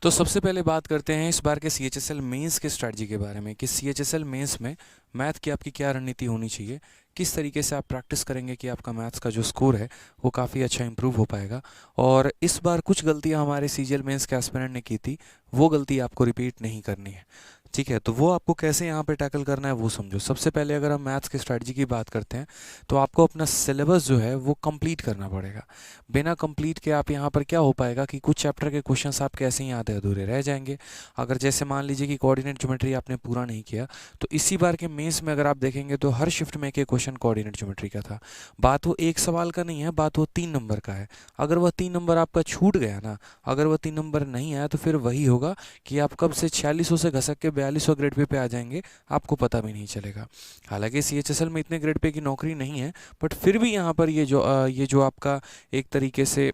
तो सबसे पहले बात करते हैं इस बार के CHSL मेंस के स्ट्रैटेजी के बारे में कि CHSL मेंस में मैथ की आपकी क्या रणनीति होनी चाहिए, किस तरीके से आप प्रैक्टिस करेंगे कि आपका मैथ्स का जो स्कोर है वो काफ़ी अच्छा इंप्रूव हो पाएगा। और इस बार कुछ गलतियां हमारे CGL मेंस के एस्पिरेंट ने की थी, वो गलती आपको रिपीट नहीं करनी है। ठीक है, तो वो आपको कैसे यहाँ पे टैकल करना है वो समझो। सबसे पहले अगर हम मैथ्स की स्ट्रैटेजी की बात करते हैं तो आपको अपना सिलेबस जो है वो कंप्लीट करना पड़ेगा। बिना कंप्लीट के आप यहाँ पर क्या हो पाएगा कि कुछ चैप्टर के क्वेश्चंस आपके ऐसे ही आधे अधूरे रह जाएंगे। अगर जैसे मान लीजिए कि कोऑर्डिनेट ज्योमेट्री आपने पूरा नहीं किया, तो इसी बार के मेंस में अगर आप देखेंगे तो हर शिफ्ट में एक एक क्वेश्चन कोऑर्डिनेट ज्योमेट्री का था। बात वो एक सवाल का नहीं है, बात वो 3 नंबर का है। अगर वह 3 नंबर आपका छूट गया ना, अगर वह 3 नंबर नहीं आया, तो फिर वही होगा कि आप कब से 4600 से घसक के 4200 ग्रेड पे आ जाएंगे, आपको पता भी नहीं चलेगा। हालांकि CHSL में इतने ग्रेड पे की नौकरी नहीं है, बट फिर भी यहाँ पर ये जो आपका एक तरीके से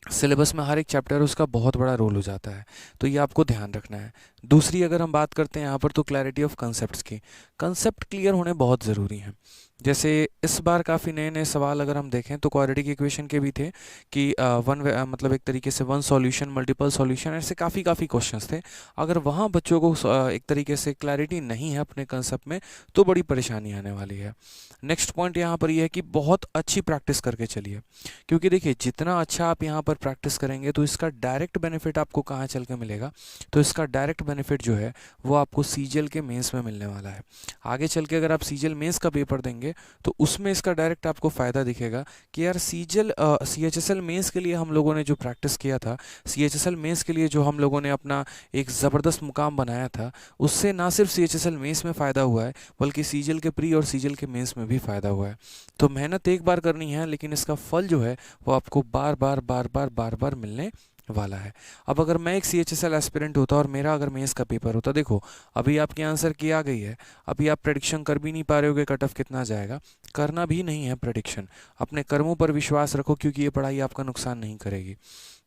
सिलेबस में हर एक चैप्टर उसका बहुत बड़ा रोल हो जाता है, तो ये आपको ध्यान रखना है। दूसरी अगर हम बात करते हैं यहाँ पर तो क्लैरिटी ऑफ कंसेप्ट्स की, कंसेप्ट क्लियर होने बहुत ज़रूरी हैं। जैसे इस बार काफ़ी नए नए सवाल अगर हम देखें तो क्वाड्रेटिक इक्वेशन के भी थे कि मतलब एक तरीके से वन सॉल्यूशन मल्टीपल सॉल्यूशन, ऐसे काफ़ी क्वेश्चंस थे। अगर वहाँ बच्चों को एक तरीके से क्लैरिटी नहीं है अपने कंसेप्ट में, तो बड़ी परेशानी आने वाली है। नेक्स्ट पॉइंट यहाँ पर यह है कि बहुत अच्छी प्रैक्टिस करके चलिए, क्योंकि देखिए जितना अच्छा आप यहाँ पर प्रैक्टिस करेंगे तो इसका डायरेक्ट बेनिफिट आपको कहाँ चल के मिलेगा, तो इसका डायरेक्ट बेनिफिट जो है वो आपको सीजीएल के मेंस में मिलने वाला है। आगे चल के अगर आप सीजीएल मेंस का पेपर देंगे तो उसमें इसका डायरेक्ट आपको फ़ायदा दिखेगा कि यार CHSL मेंस के लिए हम लोगों ने जो प्रैक्टिस किया था, CHSL मेंस के लिए जो हम लोगों ने अपना एक ज़बरदस्त मुकाम बनाया था, उससे ना सिर्फ CHSL मेंस में फ़ायदा हुआ है बल्कि सीजीएल के प्री और सीजीएल के मेंस में भी फ़ायदा हुआ है। तो मेहनत एक बार करनी है, लेकिन इसका फल जो है वो आपको बार बार मिलने वाला है। अब अगर मैं एक CHSL एस्पिरेंट होता और मेरा अगर मेंस का पेपर होता, देखो अभी आपकी आंसर की आ गई है, अभी आप प्रेडिक्शन कर भी नहीं पा रहे हो कि कट ऑफ कितना जाएगा, करना भी नहीं है प्रेडिक्शन। अपने कर्मों पर विश्वास रखो, क्योंकि ये पढ़ाई आपका नुकसान नहीं करेगी।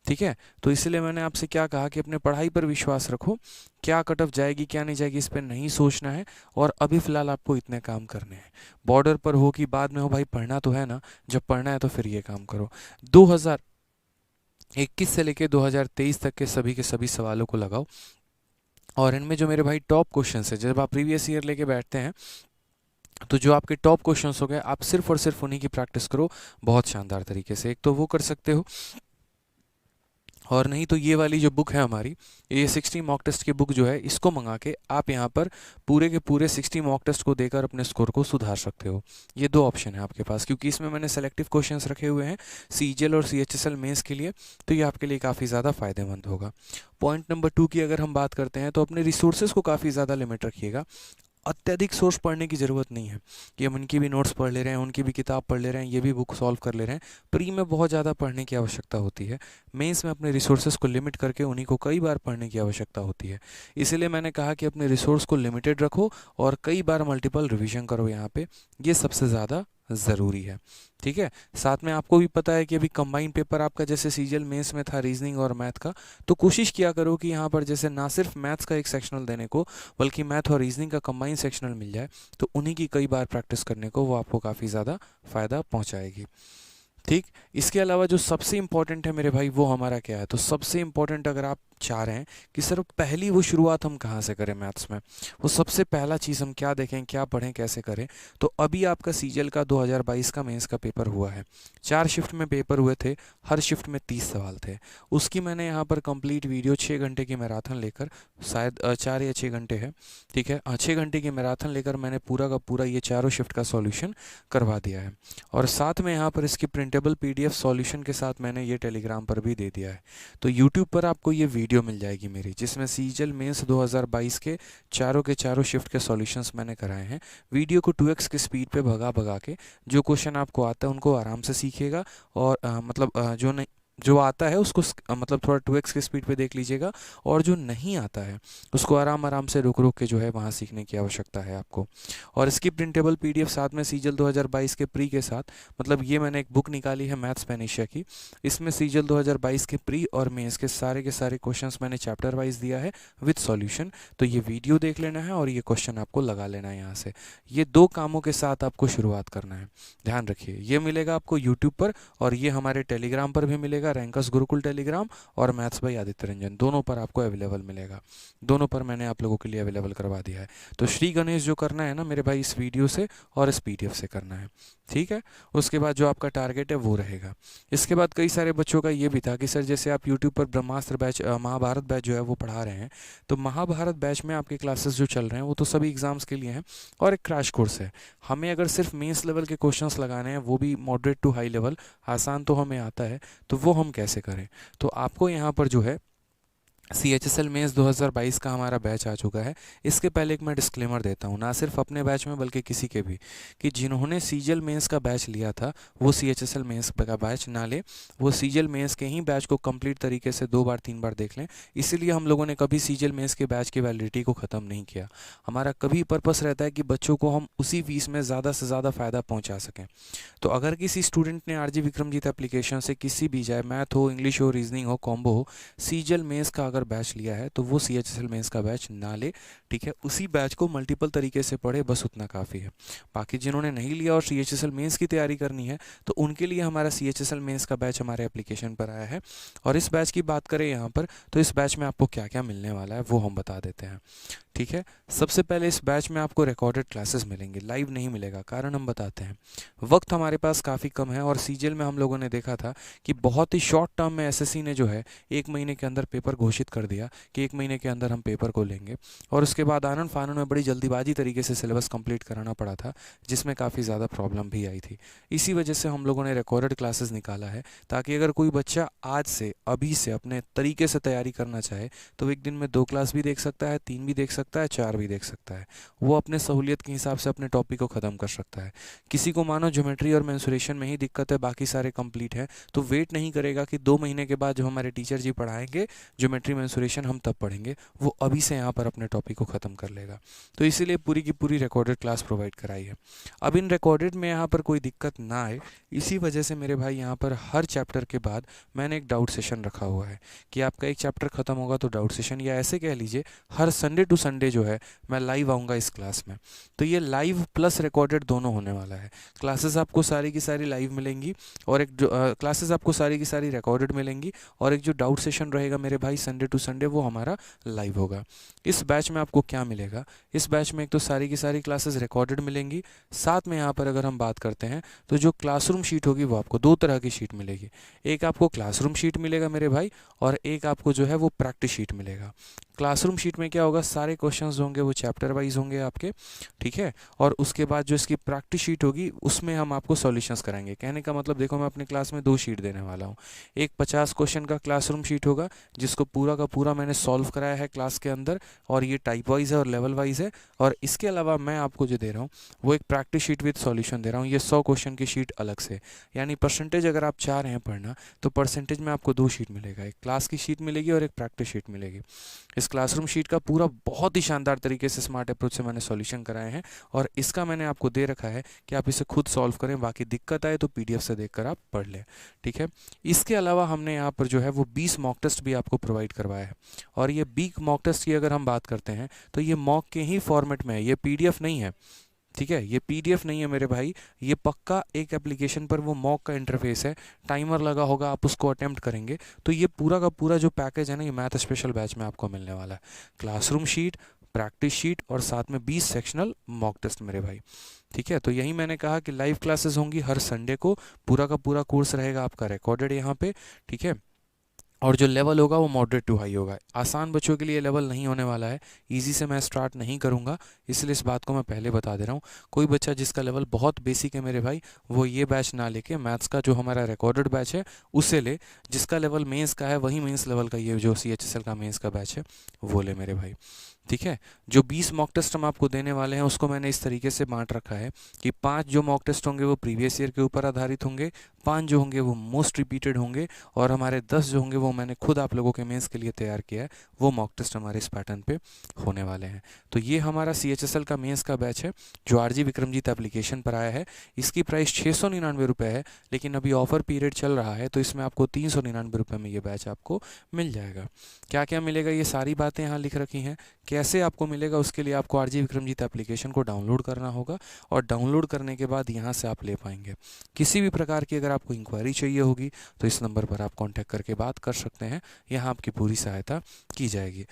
ठीक है, तो इसलिए मैंने आपसे क्या कहा कि अपने पढ़ाई पर विश्वास रखो, क्या कट ऑफ जाएगी क्या नहीं जाएगी इस पर नहीं सोचना है, और अभी फ़िलहाल आपको इतने काम करने हैं। बॉर्डर पर हो कि बाद में हो, भाई पढ़ना तो है ना, जब पढ़ना है तो फिर ये काम करो। 2021 से लेके 2023 तक के सभी सवालों को लगाओ, और इनमें जो मेरे भाई टॉप क्वेश्चंस है, जब आप प्रीवियस ईयर लेके बैठते हैं तो जो आपके टॉप क्वेश्चंस हो गए, आप सिर्फ और सिर्फ उन्हीं की प्रैक्टिस करो बहुत शानदार तरीके से। एक तो वो कर सकते हो, और नहीं तो ये वाली जो बुक है हमारी, ये 60 मॉक टेस्ट की बुक जो है, इसको मंगा के आप यहाँ पर पूरे के पूरे 60 मॉक टेस्ट को देकर अपने स्कोर को सुधार सकते हो। ये दो ऑप्शन है आपके पास, क्योंकि इसमें मैंने सेलेक्टिव क्वेश्चंस रखे हुए हैं सीजीएल और CHSL मेंस के लिए, तो ये आपके लिए काफ़ी ज़्यादा फायदेमंद होगा। पॉइंट नंबर 2 की अगर हम बात करते हैं तो अपने रिसोर्सेज को काफ़ी ज़्यादा लिमिट रखिएगा। अत्यधिक सोर्स पढ़ने की ज़रूरत नहीं है कि हम इनकी भी नोट्स पढ़ ले रहे हैं, उनकी भी किताब पढ़ ले रहे हैं, ये भी बुक सॉल्व कर ले रहे हैं। प्री में बहुत ज़्यादा पढ़ने की आवश्यकता होती है, मेंस में अपने रिसोर्सेज को लिमिट करके उन्हीं को कई बार पढ़ने की आवश्यकता होती है। इसीलिए मैंने कहा कि अपने रिसोर्स को लिमिटेड रखो और कई बार मल्टीपल रिविजन करो यहाँ पे, ये सबसे ज़्यादा ज़रूरी है। ठीक है, साथ में आपको भी पता है कि अभी कंबाइंड पेपर आपका जैसे सीजीएल मेंस में था रीजनिंग और मैथ का, तो कोशिश किया करो कि यहाँ पर जैसे ना सिर्फ मैथ्स का एक सेक्शनल देने को, बल्कि मैथ और रीजनिंग का कंबाइंड सेक्शनल मिल जाए, तो उन्हीं की कई बार प्रैक्टिस करने को वो आपको काफ़ी ज़्यादा फ़ायदा पहुँचाएगी। ठीक, इसके अलावा जो सबसे इंपॉर्टेंट है मेरे भाई, वो हमारा क्या है, तो सबसे इंपॉर्टेंट अगर आप चाह रहे हैं कि सर पहली वो शुरुआत हम कहाँ से करें मैथ्स में, वो सबसे पहला चीज़ हम क्या देखें, क्या पढ़ें, कैसे करें, तो अभी आपका सीजीएल का 2022 का मेंस का पेपर हुआ है। 4 शिफ्ट में पेपर हुए थे, हर शिफ्ट में 30 सवाल थे। उसकी मैंने यहाँ पर कंप्लीट वीडियो 6 घंटे की मैराथन लेकर, शायद 4 या 6 घंटे है, ठीक है, 6 घंटे की मैराथन लेकर मैंने पूरा का पूरा ये चारों शिफ्ट का सॉल्यूशन करवा दिया है। और साथ में यहाँ पर इसकी प्रिंटेबल PDF सॉल्यूशन के साथ मैंने ये टेलीग्राम पर भी दे दिया है। तो यूट्यूब पर आपको ये वीडियो मिल जाएगी मेरी, जिसमें सीजीएल मेंस 2022 के चारों शिफ्ट के सॉल्यूशंस मैंने कराए हैं। वीडियो को 2x की स्पीड पे भगा के जो क्वेश्चन आपको आता है उनको आराम से सीखिएगा, और जो आता है उसको मतलब थोड़ा 2x की स्पीड पे देख लीजिएगा, और जो नहीं आता है उसको आराम से रुक के जो है वहाँ सीखने की आवश्यकता है आपको। और इसकी प्रिंटेबल PDF साथ में सीजीएल 2022 के प्री के साथ, मतलब ये मैंने एक बुक निकाली है मैथ्स पेनिशिया की, इसमें सीजीएल 2022 के प्री और मेंस के सारे क्वेश्चंस मैंने चैप्टर वाइज दिया है विद सॉल्यूशन। तो ये वीडियो देख लेना है और ये क्वेश्चन आपको लगा लेना है यहाँ से। ये 2 कामों के साथ आपको शुरुआत करना है, ध्यान रखिए। ये मिलेगा आपको यूट्यूब पर, और ये हमारे टेलीग्राम पर भी मिलेगा, रैंकर्स गुरुकुल टेलीग्राम और मैथ्स बाय आदित्य रंजन, दोनों पर आपको अवेलेबल मिलेगा। दोनों पर मैंने आप लोगों के लिए अवेलेबल करवा दिया है। तो श्री गणेश जो करना है ना मेरे भाई, इस वीडियो से और इस पीडीएफ से करना है, ठीक है। उसके बाद जो आपका टारगेट है वो रहेगा। इसके बाद कई सारे बच्चों का ये भी था कि सर जैसे आप यूट्यूब पर ब्रह्मास्त्र बैच, महाभारत बैच जो है वो पढ़ा रहे हैं, तो महाभारत बैच में आपके क्लासेस जो चल रहे हैं वो तो सभी एग्जाम्स के लिए हैं और एक क्रैश कोर्स है। हमें अगर सिर्फ मेंस लेवल के क्वेश्चंस लगाने हैं, वो भी मॉडरेट टू हाई लेवल, आसान तो हमें आता है, तो वो हम कैसे करें। तो आपको यहाँ पर जो है CHSL मेंस 2022 का हमारा बैच आ चुका है। इसके पहले एक मैं डिस्क्लेमर देता हूँ, ना सिर्फ अपने बैच में बल्कि किसी के भी, कि जिन्होंने सीजीएल मेंस का बैच लिया था वो CHSL मेंस का बैच ना ले, वो सीजीएल मेंस के ही बैच को कंप्लीट तरीके से 2 बार 3 बार देख लें। इसीलिए हम लोगों ने कभी सीजीएल मेंस के बैच की वैलिडिटी को ख़त्म नहीं किया। हमारा कभी पर्पस रहता है कि बच्चों को हम उसी फीस में ज़्यादा से ज़्यादा फ़ायदा पहुँचा सकें। तो अगर किसी स्टूडेंट ने RG विक्रमजीत एप्लीकेशन से किसी भी, चाहे मैथ हो, इंग्लिश हो, रीजनिंग हो, कॉम्बो हो, सीजीएल मेंस का अगर बैच लिया है तो वो CHSL मेंस का बैच ना ले, ठीक है। उसी बैच को मल्टीपल तरीके से पढ़े, बस उतना काफ़ी है। बाकी जिन्होंने नहीं लिया और CHSL मेंस की तैयारी करनी है तो उनके लिए हमारा CHSL मेंस का बैच हमारे एप्लीकेशन पर आया है। और इस बैच की बात करें यहाँ पर, तो इस बैच में आपको क्या क्या मिलने वाला है वो हम बता देते हैं, ठीक है। सबसे पहले इस बैच में आपको रिकॉर्डेड क्लासेस मिलेंगे, लाइव नहीं मिलेगा। कारण हम बताते हैं, वक्त हमारे पास काफ़ी कम है और सीजीएल में हम लोगों ने देखा था कि बहुत ही शॉर्ट टर्म में SSC ने जो है 1 महीने के अंदर पेपर घोषित कर दिया कि 1 महीने के अंदर हम पेपर को लेंगे, और उसके बाद आनन फानन में बड़ी जल्दीबाजी तरीके से सिलेबस कंप्लीट कराना पड़ा था, जिसमें काफ़ी ज़्यादा प्रॉब्लम भी आई थी। इसी वजह से हम लोगों ने रिकॉर्डेड क्लासेस निकाला है, ताकि अगर कोई बच्चा आज से, अभी से अपने तरीके से तैयारी करना चाहे तो एक दिन में 2 क्लास भी देख सकता है, 3 भी देख सकता है, 4 भी देख सकता है। वो अपने सहूलियत के हिसाब से अपने टॉपिक को ख़त्म कर सकता है। किसी को मानो ज्योमेट्री और मेंसुरेशन में ही दिक्कत है, बाकी सारे कंप्लीट है, तो वेट नहीं करेगा कि 2 महीने के बाद जो हमारे टीचर जी पढ़ाएंगे ज्योमेट्री मेंसुरेशन हम तब पढ़ेंगे, वो अभी से यहाँ पर अपने टॉपिक को ख़त्म कर लेगा। तो इसीलिए पूरी की पूरी रिकॉर्डेड क्लास प्रोवाइड कराई है। अब इन रिकॉर्डेड में यहाँ पर कोई दिक्कत ना आए, इसी वजह से मेरे भाई यहाँ पर हर चैप्टर के बाद मैंने एक डाउट सेशन रखा हुआ है कि आपका एक चैप्टर ख़त्म होगा तो डाउट सेशन, या ऐसे कह लीजिए हर संडे टू संडे जो है मैं लाइव आऊँगा इस क्लास में। तो ये लाइव प्लस रिकॉर्डेड दोनों होने वाला है। क्लासेस आपको सारी की सारी लाइव मिलेंगी और एक जो क्लासेस आपको सारी की सारी रिकॉर्डेड मिलेंगी, और एक जो डाउट सेशन रहेगा मेरे भाई संडे टू संडे वो हमारा लाइव होगा। इस बैच में आपको क्या मिलेगा, इस बैच में एक तो सारी की सारी क्लासेस रिकॉर्डेड मिलेंगी, साथ में यहाँ पर अगर हम बात करते हैं तो जो क्लासरूम शीट होगी वो आपको 2 तरह की शीट मिलेगी। एक आपको क्लासरूम शीट मिलेगा मेरे भाई, और एक आपको जो है वो प्रैक्टिस शीट मिलेगा। क्लासरूम शीट में क्या होगा, सारे क्वेश्चंस होंगे वो चैप्टर वाइज होंगे आपके, ठीक है। और उसके बाद जो इसकी प्रैक्टिस शीट होगी उसमें हम आपको सॉल्यूशंस कराएंगे। कहने का मतलब देखो, मैं अपनी क्लास में 2 शीट देने वाला हूँ। एक 50 क्वेश्चन का क्लासरूम शीट होगा जिसको पूरा का पूरा मैंने सॉल्व कराया है क्लास के अंदर, और ये टाइप वाइज है और लेवल वाइज है। और इसके अलावा मैं आपको जो दे रहा हूँ वो एक प्रैक्टिस शीट विद सॉल्यूशन दे रहा हूँ, ये 100 क्वेश्चन की शीट अलग से। यानी परसेंटेज अगर आप चाह रहे हैं पढ़ना तो परसेंटेज में आपको 2 शीट मिलेगा, एक क्लास की शीट मिलेगी और एक प्रैक्टिस शीट मिलेगी। इस क्लासरूम शीट का पूरा बहुत ही शानदार तरीके से स्मार्ट अप्रोच से मैंने सॉल्यूशन कराए हैं, और इसका मैंने आपको दे रखा है कि आप इसे खुद सॉल्व करें, बाकी दिक्कत आए तो PDF से देखकर आप पढ़ लें, ठीक है। इसके अलावा हमने यहाँ पर जो है वो 20 मॉक टेस्ट भी आपको प्रोवाइड करवाया है, और ये 20 मॉक टेस्ट की अगर हम बात करते हैं तो ये मॉक के ही फॉर्मेट में है, ये PDF नहीं है, ठीक है। ये PDF नहीं है मेरे भाई, ये पक्का एक एप्लीकेशन पर वो मॉक का इंटरफेस है, टाइमर लगा होगा, आप उसको अटेम्प्ट करेंगे तो ये पूरा का पूरा जो पैकेज है ना, ये मैथ स्पेशल बैच में आपको मिलने वाला है। क्लासरूम शीट, प्रैक्टिस शीट और साथ में 20 सेक्शनल मॉक टेस्ट मेरे भाई, ठीक है। तो यही मैंने कहा कि लाइव क्लासेस होंगी हर संडे को, पूरा का पूरा कोर्स रहेगा आपका रिकॉर्डेड यहाँ पे, ठीक है। और जो लेवल होगा वो मॉडरेट टू हाई होगा। आसान बच्चों के लिए लेवल नहीं होने वाला है, इजी से मैं स्टार्ट नहीं करूंगा, इसलिए इस बात को मैं पहले बता दे रहा हूँ। कोई बच्चा जिसका लेवल बहुत बेसिक है मेरे भाई, वो ये बैच ना लेके मैथ्स का जो हमारा रिकॉर्डेड बैच है उसे ले। जिसका लेवल मेंस का है वही मेंस लेवल का ये जो CHSL का मेंस का बैच है वो ले मेरे भाई, ठीक है। जो 20 मॉक टेस्ट हम आपको देने वाले हैं उसको मैंने इस तरीके से बांट रखा है कि 5 जो मॉक टेस्ट होंगे वो प्रीवियस ईयर के ऊपर आधारित होंगे, 5 जो होंगे वो मोस्ट रिपीटेड होंगे, और हमारे 10 जो होंगे वो मैंने खुद आप लोगों के मेंस के लिए तैयार किया है, वो मॉक टेस्ट हमारे इस पैटर्न पे होने वाले हैं। तो ये हमारा CHSL का मेंस का बैच है जो RG विक्रमजीत एप्लीकेशन पर आया है। इसकी प्राइस 699 रुपये है, लेकिन अभी ऑफर पीरियड चल रहा है तो इसमें आपको 399 रुपये में ये बैच आपको मिल जाएगा। क्या क्या मिलेगा ये सारी बातें यहाँ लिख रखी हैं कैसे आपको मिलेगा, उसके लिए आपको आरजी विक्रमजीत एप्लीकेशन को डाउनलोड करना होगा और डाउनलोड करने के बाद यहाँ से आप ले पाएंगे। किसी भी प्रकार की अगर आपको इंक्वायरी चाहिए होगी तो इस नंबर पर आप कॉन्टैक्ट करके बात कर सकते हैं, यहाँ आपकी पूरी सहायता की जाएगी।